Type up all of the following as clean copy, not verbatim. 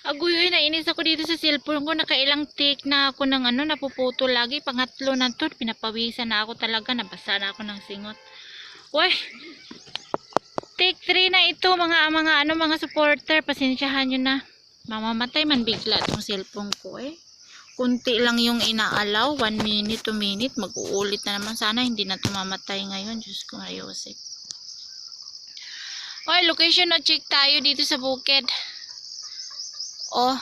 Agoy, nainis ako dito sa cellphone ko. Nakailang take na ako ng napuputo lagi. Pangatlo na to. Pinapawisan na ako talaga. Nabasa na ako ng singot. Uy, take 3 na ito mga supporter. Pasensyahan nyo na. Mamamatay man bigla tong cellphone ko eh. Kunti lang yung inaalaw. 1 minute, 2 minute. Mag-uulit na naman. Sana hindi na tumamatay ngayon. Diyos ko, Mariosip. Uy, location no check tayo dito sa bukid. Oh,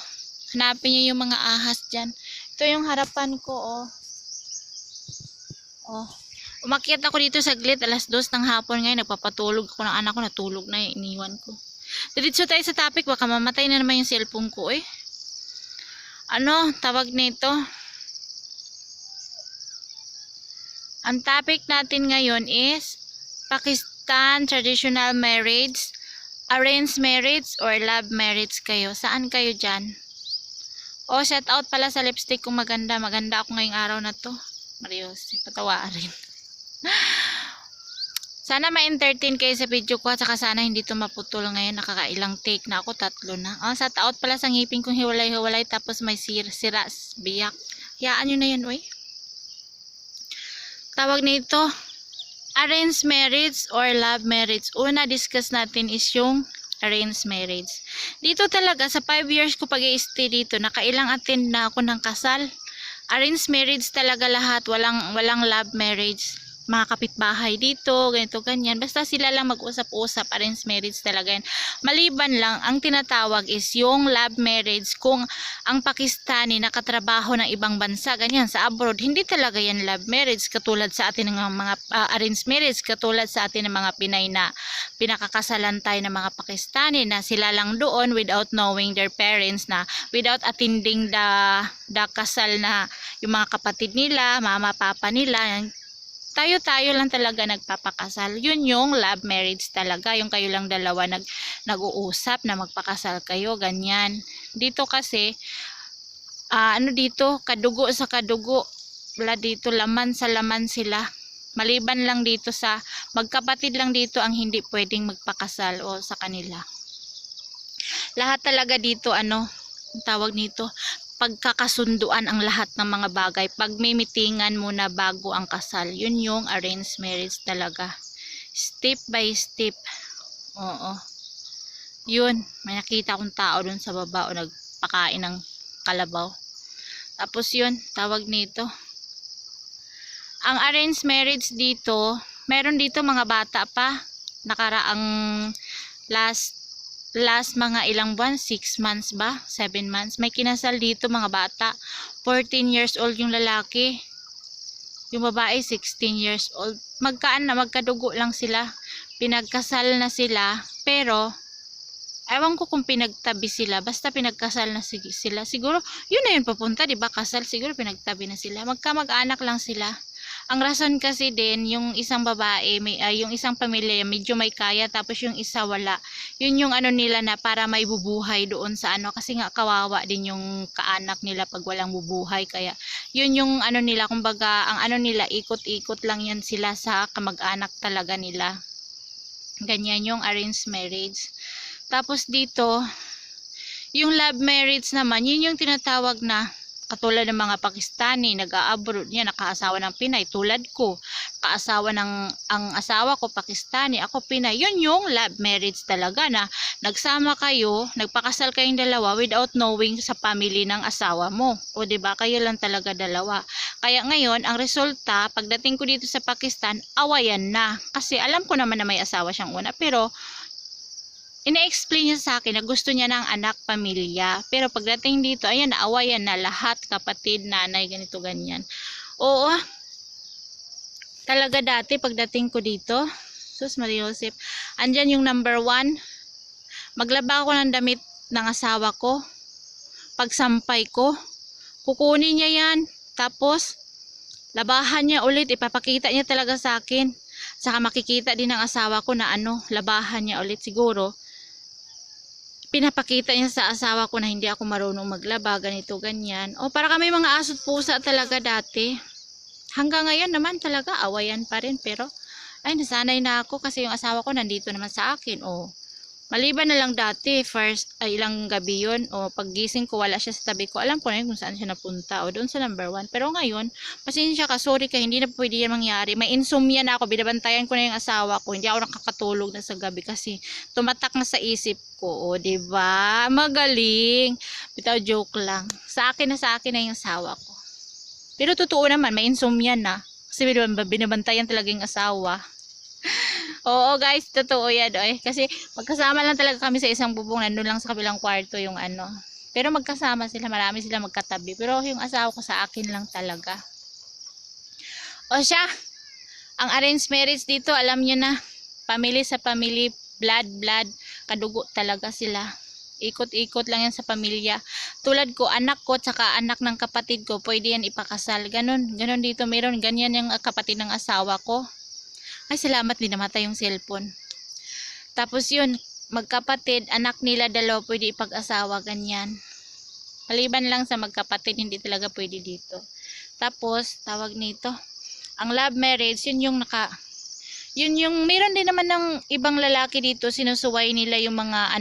hanapin niyo yung mga ahas dyan. Ito yung harapan ko, oh. Oh. Umakyat ako dito saglit, alas 2 ng hapon ngayon. Nagpapatulog ako ng anak ko, natulog na yung iniwan ko. Diretso tayo sa topic, baka mamatay na naman yung cellphone ko, eh. Ano, tawag nito? Ang topic natin ngayon is Pakistan traditional marriage, arranged marriage, or love marriage kayo. Saan kayo dyan? Oh, shout out pala sa lipstick kong maganda. Maganda ako ngayong araw na to. Marios, patawarin. Sana ma-entertain kayo sa video ko at saka sana hindi to maputol ngayon. Nakakailang take na ako, 3 na. Oh, shout out pala sa ngipin kong hiwalay-hiwalay tapos may sira, biyak. Hayaan nyo na yan, oy. Tawag nito, arranged marriage or love marriage. Una discuss natin is yung arranged marriage. Dito talaga sa 5 years ko pag-i-stay dito, nakailang attend na ako ng kasal. Arranged marriage talaga lahat, walang love marriage. Mga kapitbahay dito, ganito ganyan. Basta sila lang mag-usap-usap, arranged marriage talaga yan. Maliban lang, ang tinatawag is yung love marriage kung ang Pakistani nakatrabaho ng ibang bansa, ganyan, sa abroad. Hindi talaga yan love marriage katulad sa atin ng mga arranged marriage, katulad sa atin ng mga Pinay na pinakakasalan tayo ng mga Pakistani na sila lang doon without knowing their parents, na without attending the kasal na yung mga kapatid nila, mama, papa nila. Tayo lang talaga nagpapakasal. Yun yung love marriage talaga. Yung kayo lang dalawa nag-uusap na magpakasal kayo, ganyan. Dito kasi, dito, kadugo sa kadugo. Wala dito, laman sa laman sila. Maliban lang dito sa, magkapatid lang dito ang hindi pwedeng magpakasal o sa kanila. Lahat talaga dito, tawag nito, pagkakasunduan ang lahat ng mga bagay. Pag may meetingan muna bago ang kasal, yun yung arranged marriage talaga. Step by step. Oo. Yun, may nakita akong tao dun sa baba o nagpakain ng kalabaw. Tapos yun, tawag nito. Ang arranged marriage dito, meron dito mga bata pa. Nakaraang last mga ilang buwan, 6 months ba? 7 months. May kinasal dito mga bata. 14 years old yung lalaki. Yung babae, 16 years old. Magkadugo lang sila. Pinagkasal na sila. Pero, ewan ko kung pinagtabi sila. Basta pinagkasal na sila. Siguro, yun na yun papunta, diba? Kasal, siguro pinagtabi na sila. Magkamag-anak lang sila. Ang rason kasi din, yung isang babae, yung isang pamilya, medyo may kaya, tapos yung isa wala. Yun yung nila na para may bubuhay doon sa kasi nga kawawa din yung kaanak nila pag walang bubuhay. Kaya, yun yung nila, kumbaga, ang nila, ikot-ikot lang yan sila sa kamag-anak talaga nila. Ganyan yung arranged marriage. Tapos dito, yung love marriage naman, yun yung tinatawag na, katulad ng mga Pakistani, nag-a-abroad niya, nakaasawa ng Pinay, tulad ko, ang asawa ko Pakistani, ako Pinay. Yun yung love marriage talaga na nagsama kayo, nagpakasal kayong dalawa without knowing sa family ng asawa mo. O diba, kayo lang talaga dalawa. Kaya ngayon, ang resulta, pagdating ko dito sa Pakistan, awayan na. Kasi alam ko naman na may asawa siyang una, pero ina-explain niya sa akin na gusto niya ng anak, pamilya. Pero pagdating dito, ayan, naawayan na lahat, kapatid, nanay, ganito, ganyan. Oo, talaga dati, pagdating ko dito, sus Mariosep, andyan yung number 1, maglaba ako ng damit ng asawa ko, pagsampay ko, kukunin niya yan, tapos, labahan niya ulit, ipapakita niya talaga sa akin. Saka makikita din ng asawa ko na labahan niya ulit siguro. Pinapakita niya sa asawa ko na hindi ako marunong maglaba, ganito, ganyan. O, para kami mga aso't pusa talaga dati. Hanggang ngayon naman talaga, awayan pa rin. Pero, ay, nasanay na ako kasi yung asawa ko nandito naman sa akin. O, Maliban na lang dati, first, ay ilang gabi yun, o paggising ko, wala siya sa tabi ko, alam ko na yun kung saan siya napunta, o doon sa number 1. Pero ngayon, pasensya ka, sorry ka, hindi na pwede yan mangyari. May insomnia na ako, binabantayan ko na yung asawa ko, hindi ako nakakatulog na sa gabi kasi tumatak na sa isip ko, o diba? Magaling. Bitaw, joke lang. Sa akin na yung asawa ko. Pero totoo naman, may insomnia na. Kasi binabantayan talaga yung asawa. Oo guys, totoo yan. Kasi magkasama lang talaga kami sa isang bubong. Nandun lang sa kabilang kwarto yung ano. Pero magkasama sila, marami sila magkatabi. Pero yung asawa ko sa akin lang talaga. O siya, ang arranged marriage dito, alam nyo na. Family sa family, blood, kadugo talaga sila. Ikot-ikot lang yan sa pamilya. Tulad ko, anak ko, tsaka anak ng kapatid ko, pwede yan ipakasal. Ganon dito, meron. Ganyan yung kapatid ng asawa ko. Ay, salamat, din namatay yung cellphone. Tapos yun, magkapatid, anak nila dalawa, pwede ipag-asawa, ganyan. Maliban lang sa magkapatid, hindi talaga pwede dito. Tapos, tawag nito, ang love marriage, yun yung, meron din naman ng ibang lalaki dito, sinusuway nila yung mga,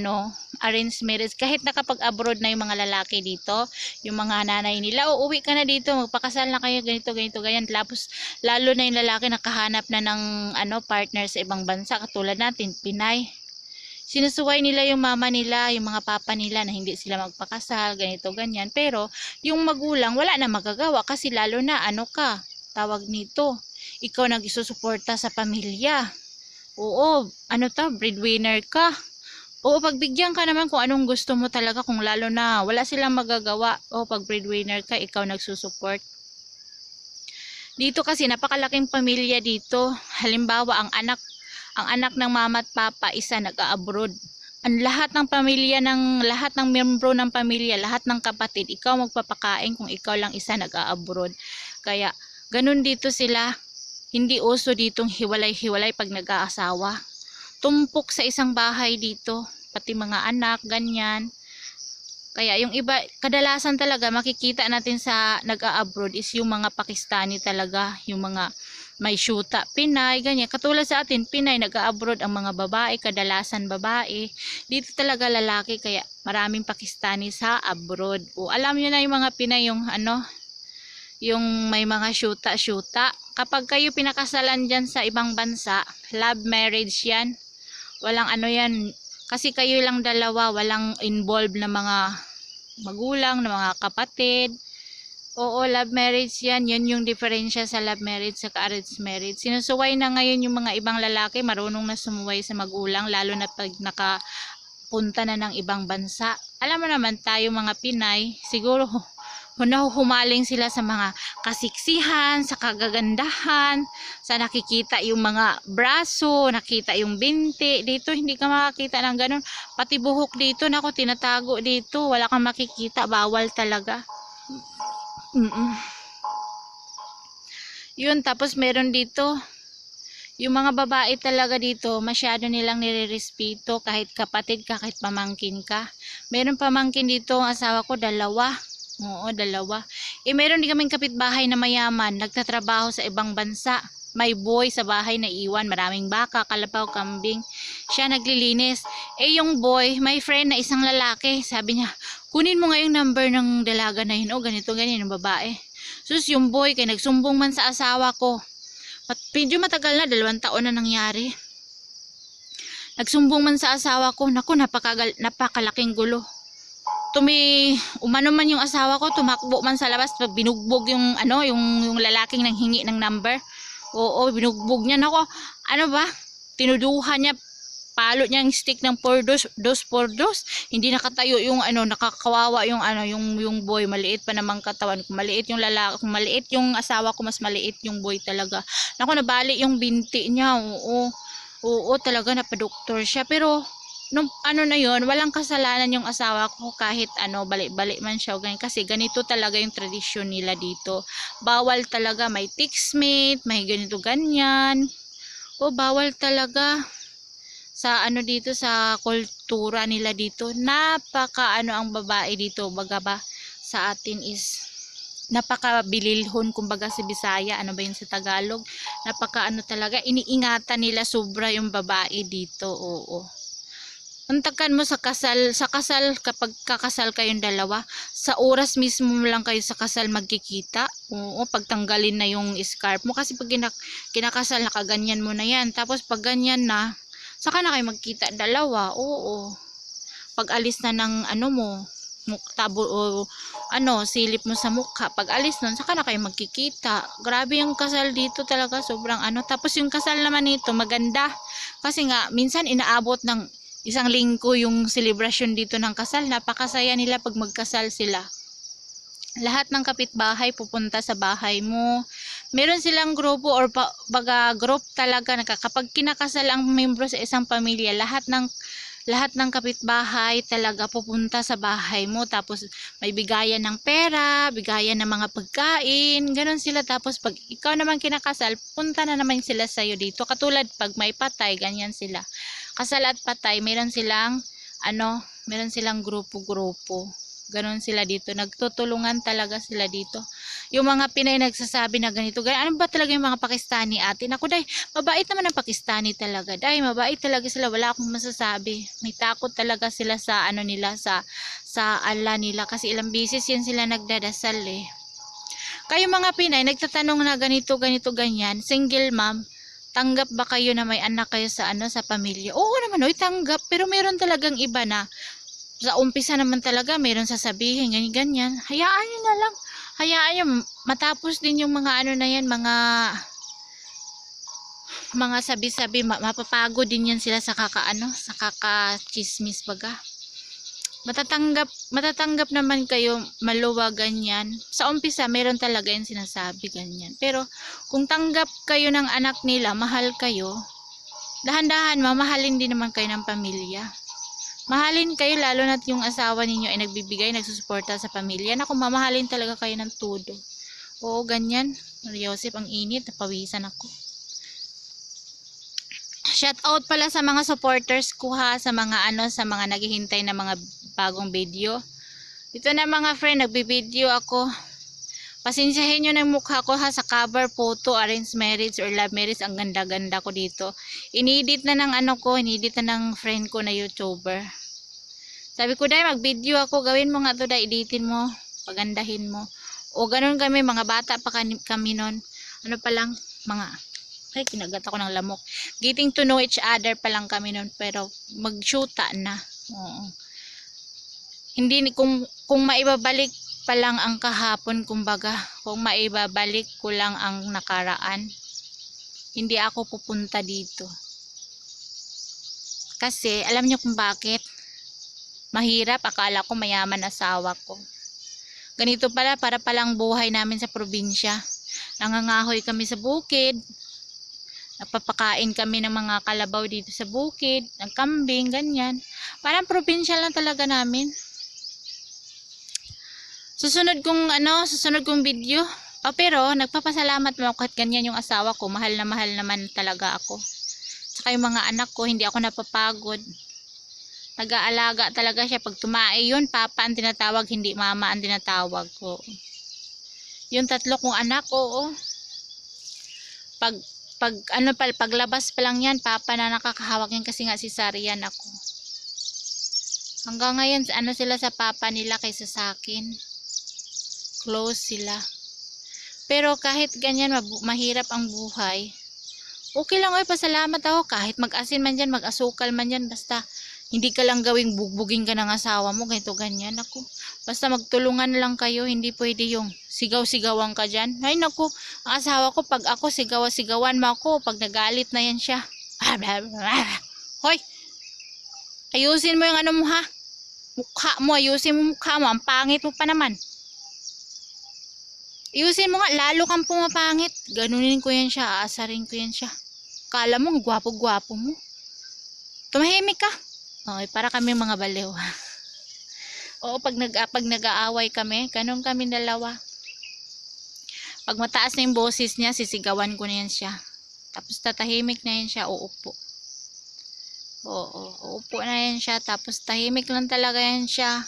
arranged marriage, kahit nakapag-abroad na yung mga lalaki dito, yung mga nanay nila, uuwi ka na dito, magpakasal na kayo, ganito, ganyan. Tapos, lalo na yung lalaki nakahanap na ng, partner sa ibang bansa, katulad natin, Pinay. Sinusuway nila yung mama nila, yung mga papa nila na hindi sila magpakasal, ganito, ganyan. Pero, yung magulang, wala na magagawa kasi lalo na, tawag nito, ikaw nag-isusuporta sa pamilya. Oo, breadwinner ka. Oo, pagbigyan ka naman kung anong gusto mo talaga, kung lalo na wala silang magagawa. O pag breadwinner ka, ikaw nagsusupport. Dito kasi napakalaking pamilya dito. Halimbawa, ang anak ng mama at papa, isa nag-a-abroad. Ang lahat ng pamilya lahat ng miyembro ng pamilya, lahat ng kapatid, ikaw magpapakain kung ikaw lang isa nag-a-abroad. Kaya ganun dito sila. Hindi uso ditong hiwalay-hiwalay pag nag-aasawa. Tumpok sa isang bahay dito, pati mga anak, ganyan. Kaya yung iba, kadalasan talaga makikita natin sa nag-a-abroad is yung mga Pakistani talaga, yung mga may syuta, Pinay, ganyan. Katulad sa atin, Pinay, nag-a-abroad ang mga babae, kadalasan babae. Dito talaga lalaki, kaya maraming Pakistani sa abroad. O alam nyo na yung mga Pinay, yung may mga syuta. Kapag kayo pinakasalan dyan sa ibang bansa, love marriage yan. Walang yan, kasi kayo lang dalawa, walang involved na mga magulang, na mga kapatid. Oo, love marriage yan. Yun yung diferensya sa love marriage sa arranged marriage. Sinusuway na ngayon yung mga ibang lalaki, marunong na sumuway sa magulang, lalo na pag nakapunta na ng ibang bansa. Alam mo naman tayo mga Pinay, siguro humaling sila sa mga kasiksihan, sa kagagandahan, sa nakikita yung mga braso, nakita yung binti. Dito hindi ka makakita ng ganun. Pati buhok dito, nako, tinatago dito. Wala kang makikita, bawal talaga. Yun, tapos meron dito, yung mga babae talaga dito, masyado nilang nire-respeto, kahit kapatid ka, kahit pamangkin ka. Meron pamangkin dito, ang asawa ko, 2. Oo, 2. Meron din kaming kapitbahay na mayaman, nagtatrabaho sa ibang bansa. May boy sa bahay na iwan, maraming baka, kalabaw, kambing. Siya naglilinis. Yung boy, may friend na isang lalaki. Sabi niya, kunin mo nga yung number ng dalaga na yun. O, ganito, ganyan, yung babae. Sus, yung boy, kay nagsumbong man sa asawa ko. Medyo matagal na, 2 taon na nangyari. Nagsumbong man sa asawa ko. Naku, napakalaking gulo. Umano man yung asawa ko, tumakbo man sa labas, binugbog yung yung lalaking nanghingi ng number. Oo, binugbog niya. Nako, tinuduhan niya, palo niya yung stick ng 4 dos. Hindi nakatayo yung nakakawawa yung boy, maliit pa namang katawan. Kung maliit yung lalaki, kung maliit yung asawa ko, mas maliit yung boy talaga. Nako, nabali yung binti niya. Oo, talaga napadoktor siya. Pero nung na yun, walang kasalanan yung asawa ko, kahit balik-balik man siya, ganyan. Kasi ganito talaga yung tradisyon nila dito. Bawal talaga, may tiksmate, may ganito ganyan. O bawal talaga sa dito, sa kultura nila dito. Napaka ang babae dito, baga ba sa atin is napakabililhon, kumbaga sa Bisaya, yun sa Tagalog, napaka talaga, iniingatan nila sobra yung babae dito. Oo. Untakan mo sa kasal kapag kakasal kayong dalawa, sa oras mismo lang kayo sa kasal magkikita. Oo, pagtanggalin na yung scarf mo kasi pag kinakasal nakaganyan mo na yan. Tapos pag ganyan na, saka na kayo magkita dalawa. Oo. Pag alis na ng ano mo, tabo o ano, silip mo sa mukha, pag alis nun, saka na kayo magkikita. Grabe yung kasal dito talaga, sobrang ano. Tapos yung kasal naman nito, maganda. Kasi nga, minsan inaabot ng isang linggo yung celebration dito ng kasal. Napakasaya nila pag magkasal sila. Lahat ng kapitbahay pupunta sa bahay mo. Meron silang grupo or baga group talaga na kapag kinakasal ang membro sa isang pamilya, lahat ng kapitbahay talaga pupunta sa bahay mo. Tapos may bigayan ng pera, bigayan ng mga pagkain, ganun sila. Tapos pag ikaw naman kinakasal, punta na naman sila sa'yo dito. Katulad pag may patay, ganyan sila. Kasal at patay, meron silang grupo-grupo. Ganon sila dito. Nagtutulungan talaga sila dito. Yung mga Pinay nagsasabi na ganito. Ano ba talaga yung mga Pakistani atin? Ako, day, mabait naman ang Pakistani talaga. Day, mabait talaga sila. Wala akong masasabi. May takot talaga sila sa ano nila, sa Allah nila. Kasi ilang bisis yan sila nagdadasal eh. Kayo mga Pinay, nagtatanong na ganito, ganyan. Single mom, tanggap ba kayo na may anak kayo sa sa pamilya? Oo naman, oy, tanggap. Pero meron talagang iba na sa umpisa naman talaga meron sasabihin ganyan. Hayaan niyo na lang. Hayaan niyo matapos din yung mga ano na yan, mga sabi-sabi, mapapagod din yan sila sa kakachismis baga. Matatanggap naman kayo maluwag ganyan. Sa umpisa meron talaga yung sinasabi ganyan. Pero kung tanggap kayo ng anak nila, mahal kayo, dahan-dahan mamahalin din naman kayo ng pamilya. Mahalin kayo lalo na't yung asawa ninyo ay nagbibigay, nagsusuporta sa pamilya. Naku, mamahalin talaga kayo ng todo. Oo, ganyan. Mariosep, ang init. Napawisan ako. Shout out pala sa mga supporters ko ha, sa mga sa mga naghihintay na mga bagong video. Ito na mga friend, nagbibideo ako. Pasensyahin nyo ng mukha ko ha, sa cover photo, arranged marriage or love marriage. Ang ganda-ganda ko dito. Inedit na ng inedit na ng friend ko na YouTuber. Sabi ko, day, mag-video ako. Gawin mo nga to, day, editin mo. Pagandahin mo. O ganun kami, mga bata pa kami nun. Ano pa lang, ay, kinagat ako ng lamok. Getting to know each other pa lang kami nun. Pero mag-shoota na. Oo. Hindi, kung maibabalik pa lang ang kahapon, kumbaga, kung maibabalik ko lang ang nakaraan, hindi ako pupunta dito. Kasi, alam nyo kung bakit? Mahirap, akala ko mayaman asawa ko. Ganito pala, para palang buhay namin sa probinsya. Nangangahoy kami sa bukid. Nagpapakain kami ng mga kalabaw dito sa bukid, ng kambing, ganyan. Parang probinsya lang talaga namin. Susunod kong video. Pero nagpapasalamat mo kahit ganyan yung asawa ko. Mahal na mahal naman talaga ako. Saka yung mga anak ko, hindi ako napapagod. Nag-aalaga talaga siya. Pag tumae yun, papa ang tinatawag, hindi mama ang tinatawag ko. Yung 3 kong anak, oo. Paglabas pa lang yan, papa na nakakahawak yan kasi nga cesarean ako. Hanggang ngayon, sila sa papa nila kaysa sa akin. Close sila. Pero kahit ganyan, mahirap ang buhay. Okay lang, oy, pasalamat ako. Kahit mag-asin man dyan, mag-asukal man dyan, basta hindi ka lang gawing bugbugin ka ng asawa mo, ganito ganyan. Ako, basta magtulungan lang kayo, hindi pwede yung sigaw-sigawan ka dyan. Ay naku, ang asawa ko, pag ako sigaw-sigawan mo ako, pag nagalit na yan siya. Hoy, ayusin mo yung mo ha. Mukha mo, ayusin mo mukha mo, ang pangit mo pa naman. Ayusin mo nga, lalo kang pumapangit. Ganunin ko yan siya, aasarin ko yan siya. Kala mo, gwapo-gwapo mo. Tumahimik ka. Okay, para kami mga baliw. Oo, pag nag-aaway kami, ganun kami dalawa. Pag mataas na yung boses niya, sisigawan ko na yan siya. Tapos tatahimik na yan siya, uupo. Oo, uupo na yan siya. Tapos tahimik lang talaga yan siya.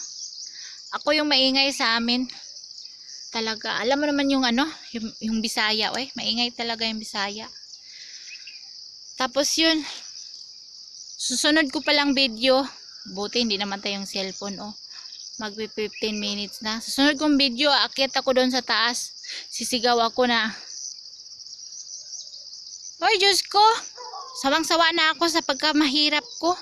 Ako yung maingay sa amin. Talaga, alam mo naman yung yung Bisaya, maingay talaga yung Bisaya. Tapos yun, susunod ko palang video, Buti hindi namatay yung cellphone, oh. Magbi 15 minutes na. Sa sunod kong video, aakyat ako doon sa taas. Sisigaw ako na, "Hoy, Diyos ko! Sawang-sawa na ako sa pagkamahirap ko.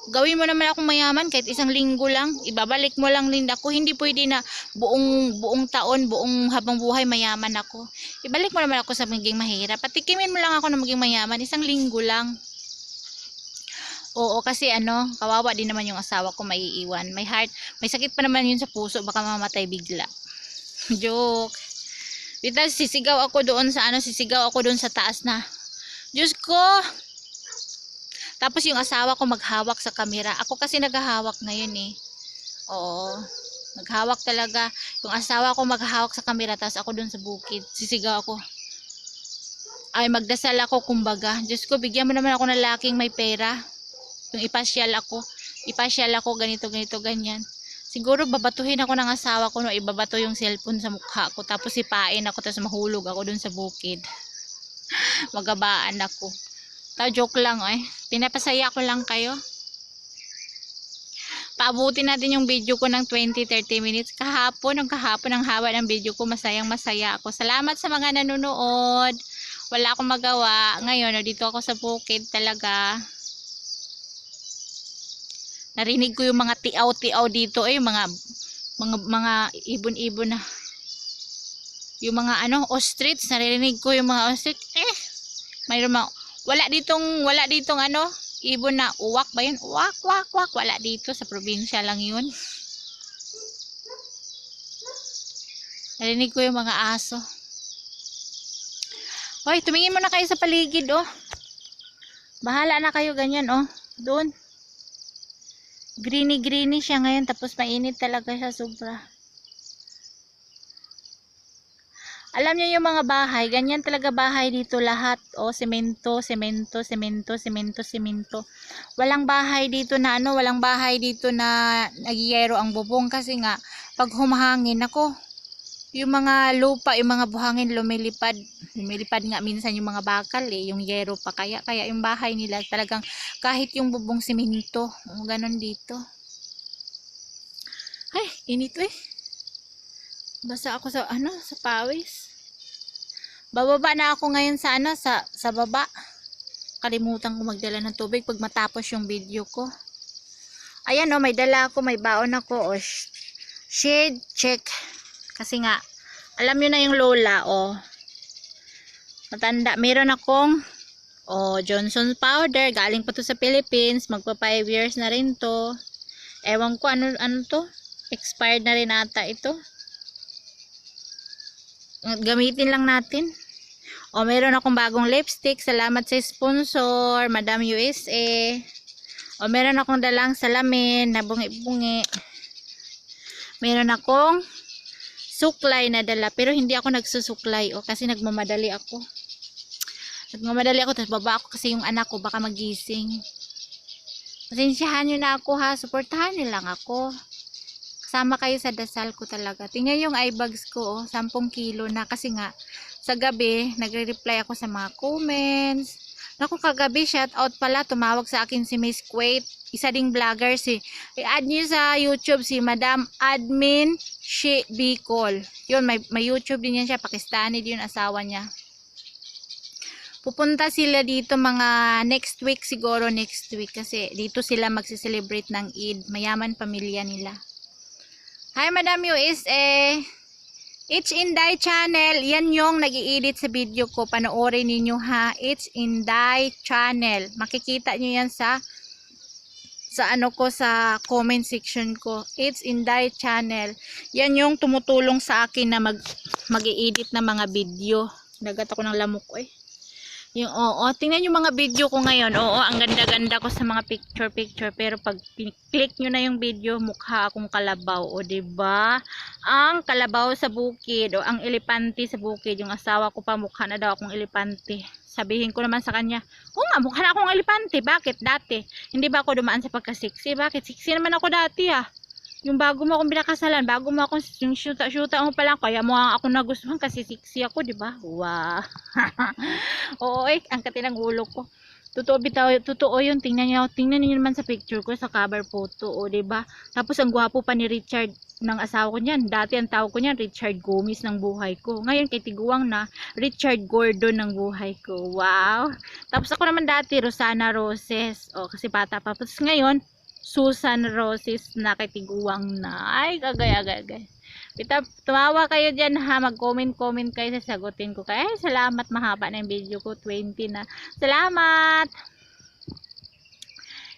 Gawin mo naman akong mayaman kahit isang linggo lang. Ibabalik mo lang din ako. Hindi pwede na buong taon, buong habang buhay mayaman ako. Ibalik mo naman ako sa maging mahirap. Patikimin mo lang ako na maging mayaman. Isang linggo lang." Oo, kasi kawawa din naman yung asawa ko maiiwan. May sakit pa naman yun sa puso, baka mamatay bigla. Joke. Tapos sisigaw ako doon sa taas na, "Diyos ko!" Tapos yung asawa ko maghawak sa camera. Ako kasi naghahawak ngayon eh. Oo. Maghawak talaga. Yung asawa ko maghahawak sa camera, tapos ako doon sa bukid. Sisigaw ako. Ay, magdasal ako kumbaga. "Diyos ko, bigyan mo naman ako ng laking may pera. Yung ipasyal ako, ganito, ganyan." Siguro babatuhin ako ng asawa ko, no, ibabato yung cellphone sa mukha ko, tapos sipain ako, tapos mahulog ako dun sa bukid. Magabaan ako. Joke lang, eh. Pinapasaya ko lang kayo. Paabutin natin yung video ko ng 20-30 minutes. Kahapon ang haba ng video ko, masaya ako. Salamat sa mga nanonood. Wala akong magawa. Ngayon, dito ako sa bukid talaga. Narinig ko yung mga tiaw-tiaw dito, mga ibon-ibon na. Yung mga ostrich, naririnig ko yung mga ostrich. Mayroon wala ditong ibon na uwak ba yun? Uwak, wak, wak. Wala dito, sa probinsya lang yun. Narinig ko yung mga aso. Hoy, tumingin mo na kayo sa paligid, oh. Bahala na kayo ganyan, oh. Doon. Greeny siya ngayon, tapos mainit talaga siya sobra. Alam niyo yung mga bahay, ganyan talaga bahay dito lahat. O, semento. Walang bahay dito na nagyayero ang bubong kasi nga pag humahangin yung mga lupa, yung mga buhangin lumilipad nga minsan yung mga bakal yung yero pa, kaya yung bahay nila talagang kahit yung bubong semento, ganon dito. Ay, init basa ako sa pawis. Bababa na ako ngayon sa baba. Kalimutan ko magdala ng tubig pag matapos yung video ko. Ayan, may dala ako, may baon ako, shade check. Kasi nga, alam nyo na yung lola, matanda. Meron akong, Johnson powder. Galing pa to sa Philippines. Magpa 5 years na rin to. Ewan ko, ano to? Expired na rin ata ito. Gamitin lang natin. Meron akong bagong lipstick. Salamat sa sponsor, Madam USA. Meron akong dalang salamin na bungi-bungi. Meron akong suklay na dala, pero hindi ako nagsusuklay kasi nagmamadali ako, tapos baba ako kasi yung anak ko baka magising. Pasensyahan nyo na ako ha, suportahan nyo lang ako, kasama kayo sa dasal ko talaga. Tingnan yung eye bags ko, 10 kilo na, kasi nga sa gabi nagre-reply ako sa mga comments. Naku, kagabi shout out pala, tumawag sa akin si Miss Kuwait, isa ding vlogger, i-add niyo sa YouTube si Madam Admin She Bicol. Yun, may YouTube din yan siya, Pakistani din yung asawa niya. Pupunta sila dito mga next week kasi dito sila magse-celebrate ng Eid. Mayaman pamilya nila. Hi Madam USA. It's Inday channel. Yan yung nag-i-edit sa video ko. Panoorin niyo ha. It's Inday channel. Makikita niyo yan sa sa comment section ko. It's Inday channel. Yan yung tumutulong sa akin na mag-i-edit ng mga video. Nagat ako ng lamok Yung tingnan yung mga video ko ngayon. Ang ganda-ganda ko sa mga picture, pero pag click nyo na yung video, mukha akong kalabaw, diba? Ang kalabaw sa bukid, ang elepante sa bukid. Yung asawa ko pa, mukha na daw akong elepante. Sabihin ko naman sa kanya, nga, mukha na akong elepante. Bakit dati? Hindi ba ako dumaan sa pagka-sexy? Bakit? Sexy naman ako dati Yung bago mo akong binakasalan, bago mo akong yung shoota mo pa lang, kaya mo ako nagustuhan kasi sexy ako, di ba? Wow. Ang kati ng ulo ko. Totoo bitaw, totoo yun. Tingnan niyo naman sa picture ko sa cover photo, o 'di ba? Tapos ang gwapo pa ni Richard ng asawa ko niyan. Dati ang tawag ko niyan Richard Gomez ng buhay ko. Ngayon kay tiguang na Richard Gordon ng buhay ko. Wow. Tapos ako naman dati Rosana Roses. O kasi bata pa. Tapos ngayon Susan Roses na kay tiguang na. Ay, agay. Tumawa kayo dyan ha, mag-comment kayo, sasagutin ko kayo. Ay, salamat, mahaba na yung video ko, 20 na. Salamat!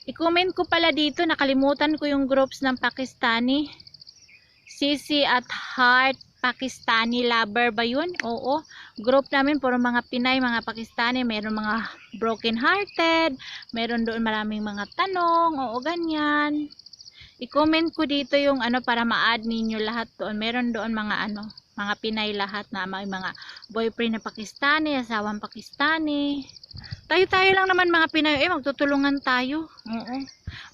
I-comment ko pala dito, nakalimutan ko yung groups ng Pakistani. Sisi at Heart Pakistani Lover ba yun? Oo. Group namin, puro mga Pinay, mga Pakistani. Meron mga broken hearted. Meron doon maraming mga tanong. Oo, ganyan. I-comment ko dito yung ano para ma-add ninyo lahat doon. Meron doon mga ano, mga Pinay lahat na may mga boyfriend na Pakistani, asawang Pakistani. Tayo lang naman mga Pinay, magtutulungan tayo. Oo.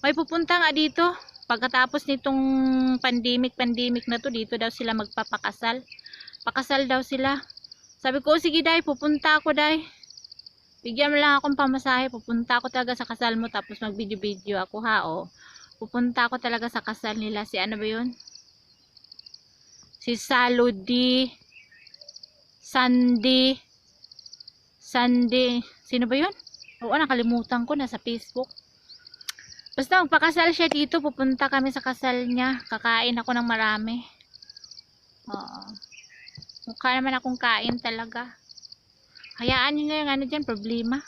May pupunta nga dito. Pagkatapos nitong pandemic na to, dito daw sila magpapakasal. Pakasal daw sila. Sabi ko, sige day, pupunta ako day. Bigyan mo lang akong pamasahe, pupunta ako talaga sa kasal mo, tapos mag-video ako ha, o. Pupunta ako talaga sa kasal nila. Si ano ba yun? Si Saludi. Sandy. Sino ba yun? Oo, nakalimutan ko. Nasa Facebook. Basta magpakasal siya dito. Pupunta kami sa kasal niya. Kakain ako ng marami. Oo. Mukha naman akong kain talaga. Hayaan nyo na yung ano dyan, problema.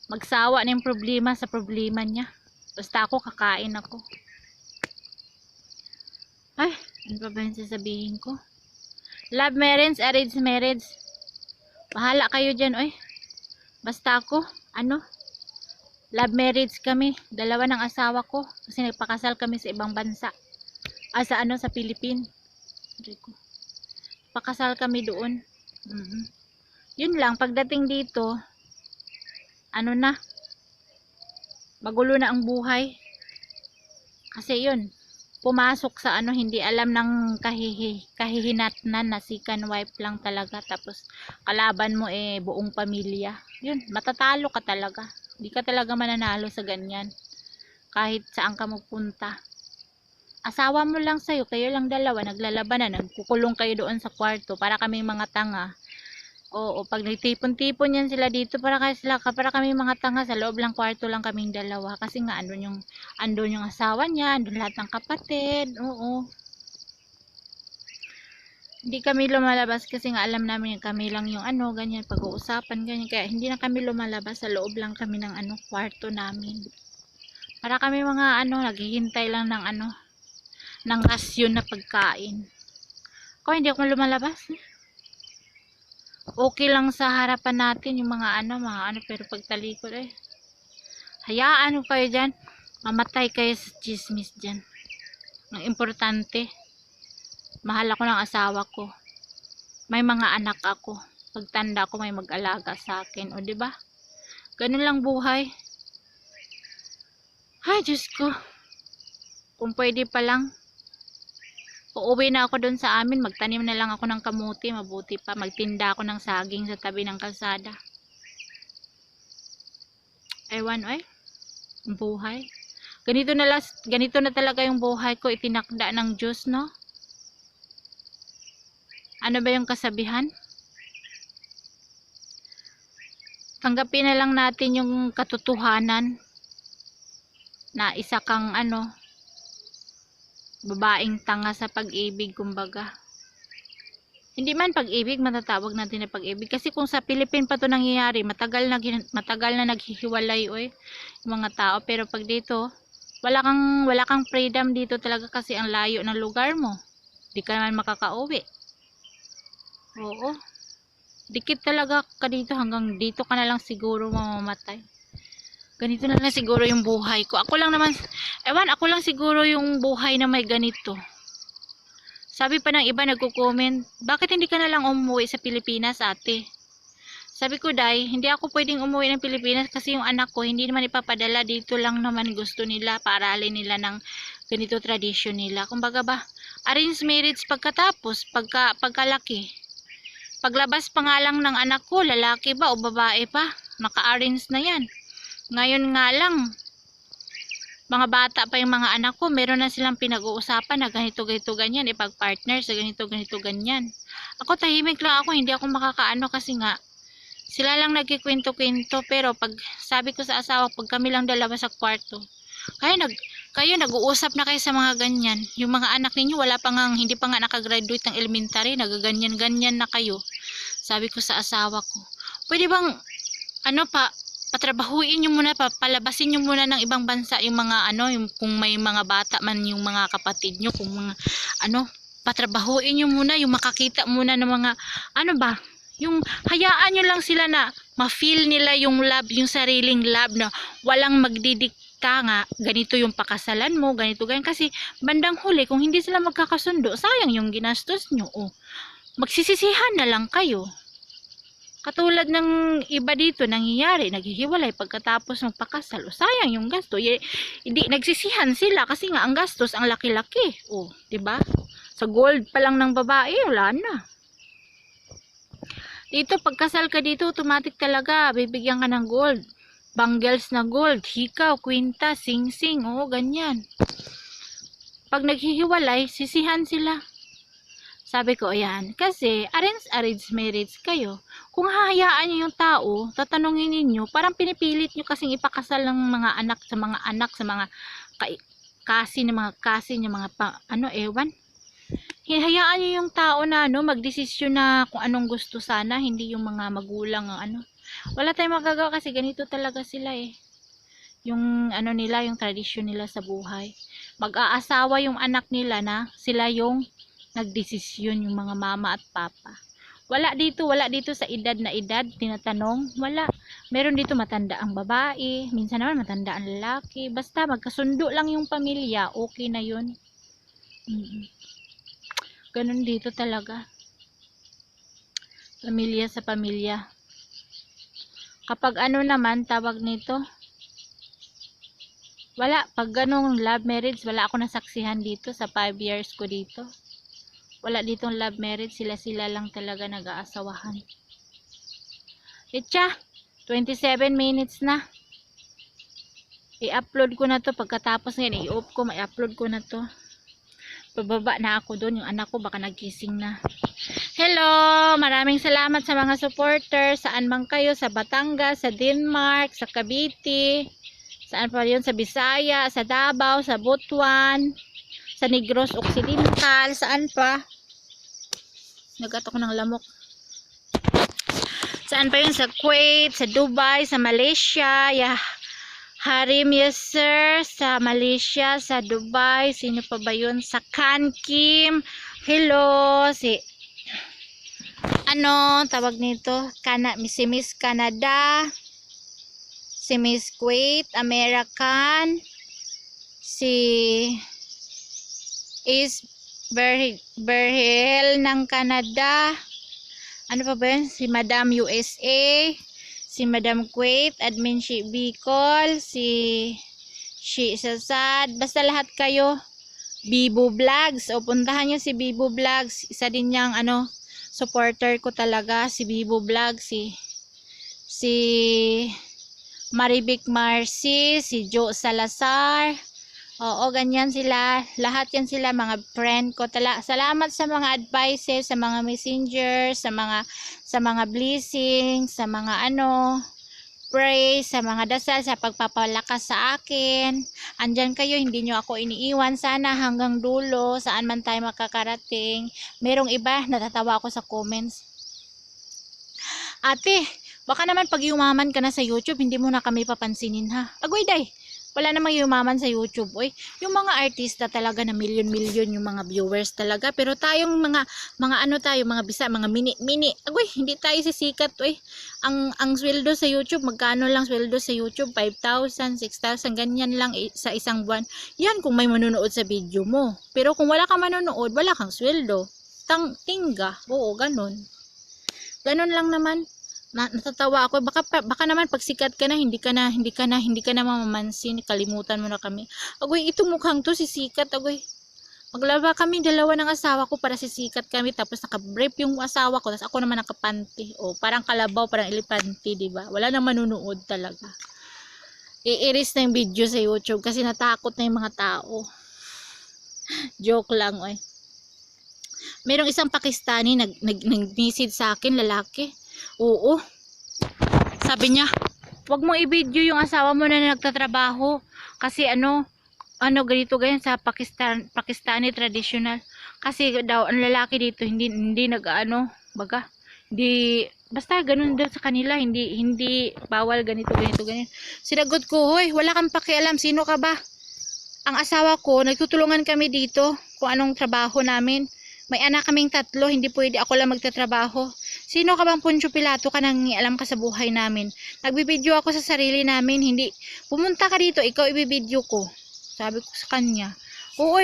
Magsawa na yung problema sa problema niya. Basta ako, kakain ako. Ay, ano pa ba yung sasabihin ko? Love marriage, arranged marriage. Bahala kayo dyan, oy. Basta ako, ano? Love marriage kami. Dalawa ng asawa ko. Kasi nagpakasal kami sa ibang bansa. Sa ano, sa Philippines. Pakasal kami doon. Yun lang, pagdating dito, ano na, magulo na ang buhay. Kasi yun, pumasok sa ano, hindi alam ng kahihinatnan na second wife lang talaga. Tapos, kalaban mo buong pamilya. Yun, matatalo ka talaga. Hindi ka talaga mananalo sa ganyan. Kahit saan ka magpunta. Asawa mo lang sa'yo, kayo lang dalawa, naglalabanan, nagkukulong kayo doon sa kwarto, para kaming mga tanga. Oo, pag nagtipon-tipon yan sila dito, para kami mga tanga, sa loob lang kwarto lang kaming dalawa. Kasi nga, andun yung asawa niya, andun lahat ng kapatid, oo. Hindi kami lumalabas kasi nga alam namin kami lang yung ano, ganyan, pag-uusapan, ganyan. Kaya hindi na kami lumalabas, sa loob lang kami ng ano, kwarto namin. Para kami mga ano, naghihintay lang ng ano, ng rasyon na pagkain. Ako hindi ako lumalabas. Okay lang sa harapan natin yung mga ano, pero pagtalikod hayaan ko kayo dyan. Mamatay kayo sa chismis dyan. Ang importante, mahal ako ng asawa ko. May mga anak ako. Pagtanda ko may mag-alaga sa akin. O, diba? Ganun lang buhay. Ay, Diyos ko. Kung pwede pa lang, uuwi na ako doon sa amin. Magtanim na lang ako ng kamuti. Mabuti pa. Magtinda ako ng saging sa tabi ng kalsada. Ewan, buhay. Ganito na talaga yung buhay ko. Itinakda ng Diyos, no? Ano ba yung kasabihan? Tanggapin na lang natin yung katotohanan na isa kang ano, babaeng tanga sa pag-ibig, kumbaga. Hindi man pag-ibig, matatawag natin na pag-ibig. Kasi kung sa Philippines pa to nangyayari, matagal na naghihiwalay yung mga tao. Pero pag dito, wala kang freedom dito talaga kasi ang layo ng lugar mo. Di ka naman makakauwi. Oo. Dikit talaga ka dito, hanggang dito ka na lang siguro mamamatay. Ganito na lang siguro yung buhay ko. Ako lang siguro yung buhay na may ganito. Sabi pa ng iba nagko-comment, bakit hindi ka na lang umuwi sa Pilipinas, ate? Sabi ko, Day, hindi ako pwedeng umuwi ng Pilipinas kasi yung anak ko hindi naman ipapadala, dito lang naman gusto nila, paaralin nila ng ganito tradisyon nila. Kumbaga ba, arranged marriage pagkatapos, pagkalaki. Paglabas pa nga lang ng anak ko, lalaki ba o babae pa, naka-arrange na yan. Ngayon nga lang, mga bata pa yung mga anak ko, meron na silang pinag-uusapan na ganito, ganito, ganyan, ipag-partner sa ganito, ganito, ganyan. Ako tahimik lang ako, hindi ako makakaano kasi nga, sila lang nagkikwento-kwento, pero pag sabi ko sa asawa, pag kami lang dalawa sa kwarto, kayo nag-uusap na kayo sa mga ganyan. Yung mga anak ninyo, hindi pa nga nakagraduate ng elementary, nagaganyan-ganyan na kayo. Sabi ko sa asawa ko, pwede bang, patrabahuin nyo muna, palabasin nyo muna ng ibang bansa yung mga kung may mga bata man yung mga kapatid nyo, kung mga patrabahuin nyo muna, yung makakita muna ng mga yung hayaan nyo lang sila na ma-feel nila yung love, yung sariling love na walang magdidikta nga, ganito yung pakasalan mo, ganito, ganyan. Kasi bandang huli, kung hindi sila magkakasundo, sayang yung ginastos nyo. Magsisisihan na lang kayo. Katulad ng iba dito, nangyayari, naghihiwalay pagkatapos ng pakasal. Sayang yung gasto. Hindi, nagsisihan sila kasi nga ang gastos, ang laki-laki. Diba? Sa gold pa lang ng babae, wala na. Dito, pagkasal ka dito, automatic talaga, bibigyan ka ng gold. Bangles na gold, hikaw, kwinta, sing-sing, ganyan. Pag naghihiwalay, sisihan sila. Sabi ko, ayan, kasi arrange marriage kayo. Kung hahayaan nyo yung tao, tatanungin ninyo, parang pinipilit nyo kasing ipakasal ng mga anak, sa mga kasi ng mga ewan. Hayaan nyo yung tao na magdesisyon na kung anong gusto sana, hindi yung mga magulang ang Wala tayong magagawa kasi ganito talaga sila Yung nila, yung tradisyon nila sa buhay. Mag-aasawa yung anak nila na sila yung nagdesisyon, yung mga mama at papa. Wala dito sa edad na edad, tinatanong, wala. Meron dito matanda ang babae, minsan naman matanda ang lalaki. Basta magkasundo lang yung pamilya, okay na yun. Ganun dito talaga. Pamilya sa pamilya. Kapag naman, tawag nito, wala. Pag ganung love marriage, wala ako nasaksihan dito sa 5 years ko dito. Wala ditong love marriage, sila lang talaga nag-aasawahan. Itcha, 27 minutes na. I-upload ko na to pagkatapos ngayon, i-off ko, i-upload ko na to. Pababa na ako doon, yung anak ko baka nagising na. Hello, maraming salamat sa mga supporters, saan man kayo, sa Batangas, sa Denmark, sa Cavite, saan pa yun, sa Bisaya, sa Davao, sa Butuan, sa Negros Occidental, saan pa? Nagatok ng lamok. Saan pa yun? Sa Kuwait, sa Dubai, sa Malaysia, Harim, yes sir, sa Malaysia, sa Dubai, sino pa ba yun? Sa Kankim, hello, tawag nito, si Miss Canada, si Miss Kuwait, American, si Berhel ng Canada, ano pa ba yun? Si Madam USA, si Madam Kuwait, admin si Bicol, si Sasad, basta lahat kayo, Bibo Vlogs, puntahan nyo si Bibo Vlogs, isa din niyang supporter ko talaga, si Bibo Vlogs, si Marivic Marcy, si Joe Salazar, ganyan sila. Lahat yan sila, mga friend ko. Salamat sa mga advices, sa mga messengers, sa mga blessings, sa mga pray, sa mga dasal, sa pagpapalakas sa akin. Andyan kayo, hindi nyo ako iniiwan. Sana hanggang dulo, saan man tayo makakarating. Merong iba, natatawa ako sa comments. Ate, baka naman pag yumaman ka na sa YouTube, hindi mo na kami papansinin ha. Agoy day! Wala namang yumaman sa YouTube, yung mga artista talaga na milyon-milyon yung mga viewers talaga, pero tayong mga bisa, mga mini, hindi tayo sisikat, ang sweldo sa YouTube, magkano lang sweldo sa YouTube, 5,000, 6,000, ganyan lang sa isang buwan. Yan kung may manonood sa video mo, pero kung wala kang manonood, wala kang sweldo, tingga, ganun lang naman. Natatawa ako, baka naman pag sikat ka na hindi ka na mamamansin, kalimutan mo na kami. Itong mukhang to sisikat, maglaba kami dalawa ng asawa ko para sisikat kami, tapos naka-brief yung asawa ko, tapos ako naman nakapanty, parang kalabaw, parang elepante, diba? Wala nang manunood talaga. i-erase na yung video sa YouTube kasi natakot na yung mga tao. Joke lang, oy. Merong isang Pakistani nag-message sa akin, lalaki. Oo. Sabi niya, "Wag mo i-video yung asawa mo na nagtatrabaho kasi ano ganito ganyan sa Pakistani traditional. Kasi daw ang lalaki dito hindi baga, hindi basta ganun daw sa kanila, hindi bawal ganito ganyan." Sinagot ko, "Hoy, wala kang pakialam, sino ka ba? Ang asawa ko, nagtutulungan kami dito kung anong trabaho namin. May anak kaming 3, hindi pwede ako lang magtatrabaho. Sino ka bang Poncio Pilato ka nang alam ka sa buhay namin? Nagbibideo ako sa sarili namin, hindi. Pumunta ka dito, ikaw ibibideo ko." Sabi ko sa kanya, "Oo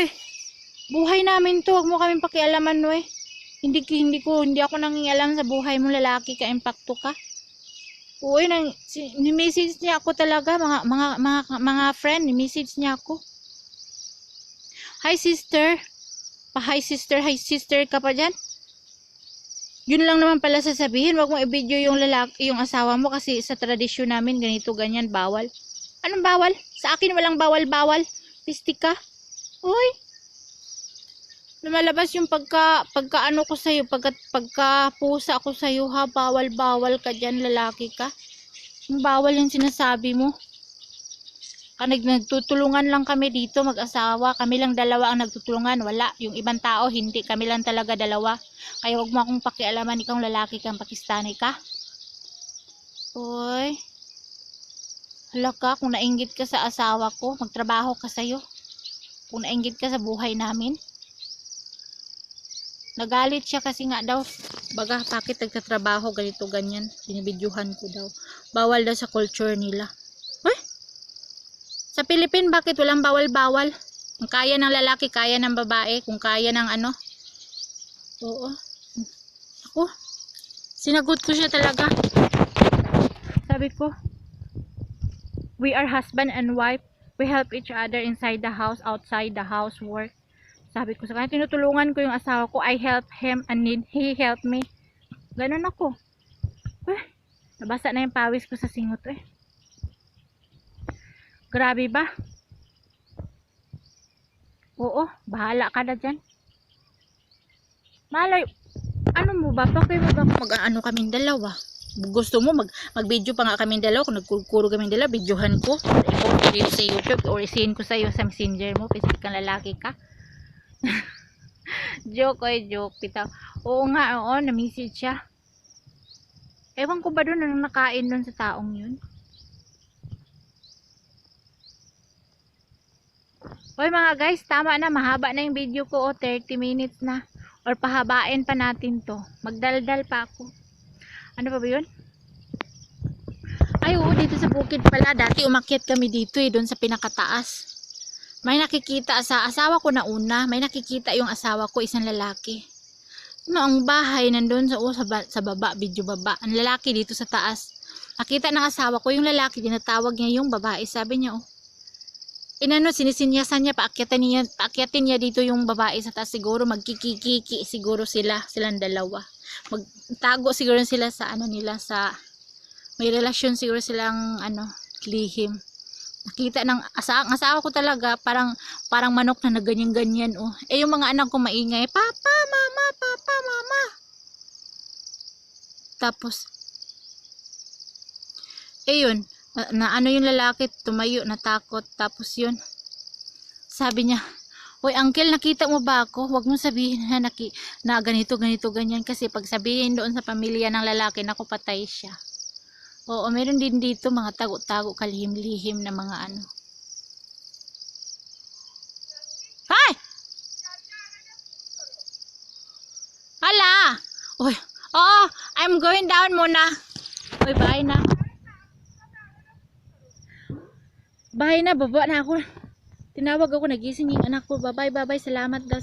buhay namin to, wag mo kaming pakialaman no eh. Hindi ako nangingialam sa buhay mo, lalaki ka, impacto ka." Oo ni-message niya ako talaga, mga friend, ni-message niya ako. Hi sister ka pa dyan. Yun lang naman pala sasabihin, wag mo i-video yung yung asawa mo kasi sa tradisyon namin ganito ganyan, bawal. Anong bawal? Sa akin walang bawal. Pistik ka. Uy. Lumalabas yung pagka ano ko sa'yo, pagka pusa ko sa'yo ha, bawal ka dyan, lalaki ka. Yung bawal yung sinasabi mo. Nagtutulungan lang kami dito, mag-asawa. Kami lang dalawa ang nagtutulungan. Wala. Yung ibang tao, hindi. Kami lang talaga dalawa. Kaya huwag mo akong pakialaman. Ikaw lalaki kang Pakistani ka. Uy. Hala ka, kung nainggit ka sa asawa ko, magtrabaho ka sa'yo. Kung nainggit ka sa buhay namin. Nagalit siya kasi nga daw, baga, bakit nagtatrabaho, ganito, ganyan. Binibidyuhan ko daw. Bawal daw sa culture nila. Sa Philippines, bakit walang bawal? Kung kaya ng lalaki, kaya ng babae. Kung kaya ng ano. Oo. Ako, sinagot ko siya talaga. Sabi ko, we are husband and wife. We help each other inside the house, outside the house, work. Sabi ko sa kanya, tinutulungan ko yung asawa ko. I help him and he help me. Ganun ako. Nabasa na yung pawis ko sa singot Grabe ba? Oo, bahala ka na dyan. Malay, ano mo ba? Pakay mo ba mag-ano kaming dalawa? Gusto mo mag-video pa nga kaming dalawa? Kung nagkuro kaming dalawa, videohan ko. I-post dito sa YouTube or i-send ko sa'yo sa messenger mo kasi kang lalaki ka. Joke joke. Oo nga, na-message siya. Ewan ko ba doon anong nakain doon sa taong yun? Hoy mga guys, tama na, mahaba na yung video ko 30 minutes na. Or pahabain pa natin to. Magdaldal pa ako. Ano pa ba yun? Ay dito sa bukid pala, dati umakyat kami dito doon sa pinakataas. May nakikita sa asawa ko na una, may nakikita yung asawa ko, isang lalaki. Ang bahay nandun sa baba, video baba. Ang lalaki dito sa taas. Nakita ng asawa ko, yung lalaki, dinatawag niya yung babae, sabi niya sinisinyasan niya, paakyatin niya dito yung babae sa taas, siguro magkikiki siguro silang dalawa. Magtago siguro sila sa nila, sa may relasyon siguro silang lihim. Nakita ng asawa ko talaga, parang manok na ganyan-ganyan yung mga anak ko maingay, papa, mama. Tapos yun, na yung lalaki, tumayo, natakot. Tapos yun, sabi niya, "Hoy uncle, nakita mo ba ako? Huwag mong sabihin na ganito, ganyan. Kasi pag sabihin doon sa pamilya ng lalaki, naku, patay siya." Oo, meron din dito mga tago-tago, kalihim-lihim na mga Hay! Hala! Uy, I'm going down muna. Uy, bye na. Bye na, baba na ako. Tinawag ako, nagising yung anak ko. Bye, salamat daw.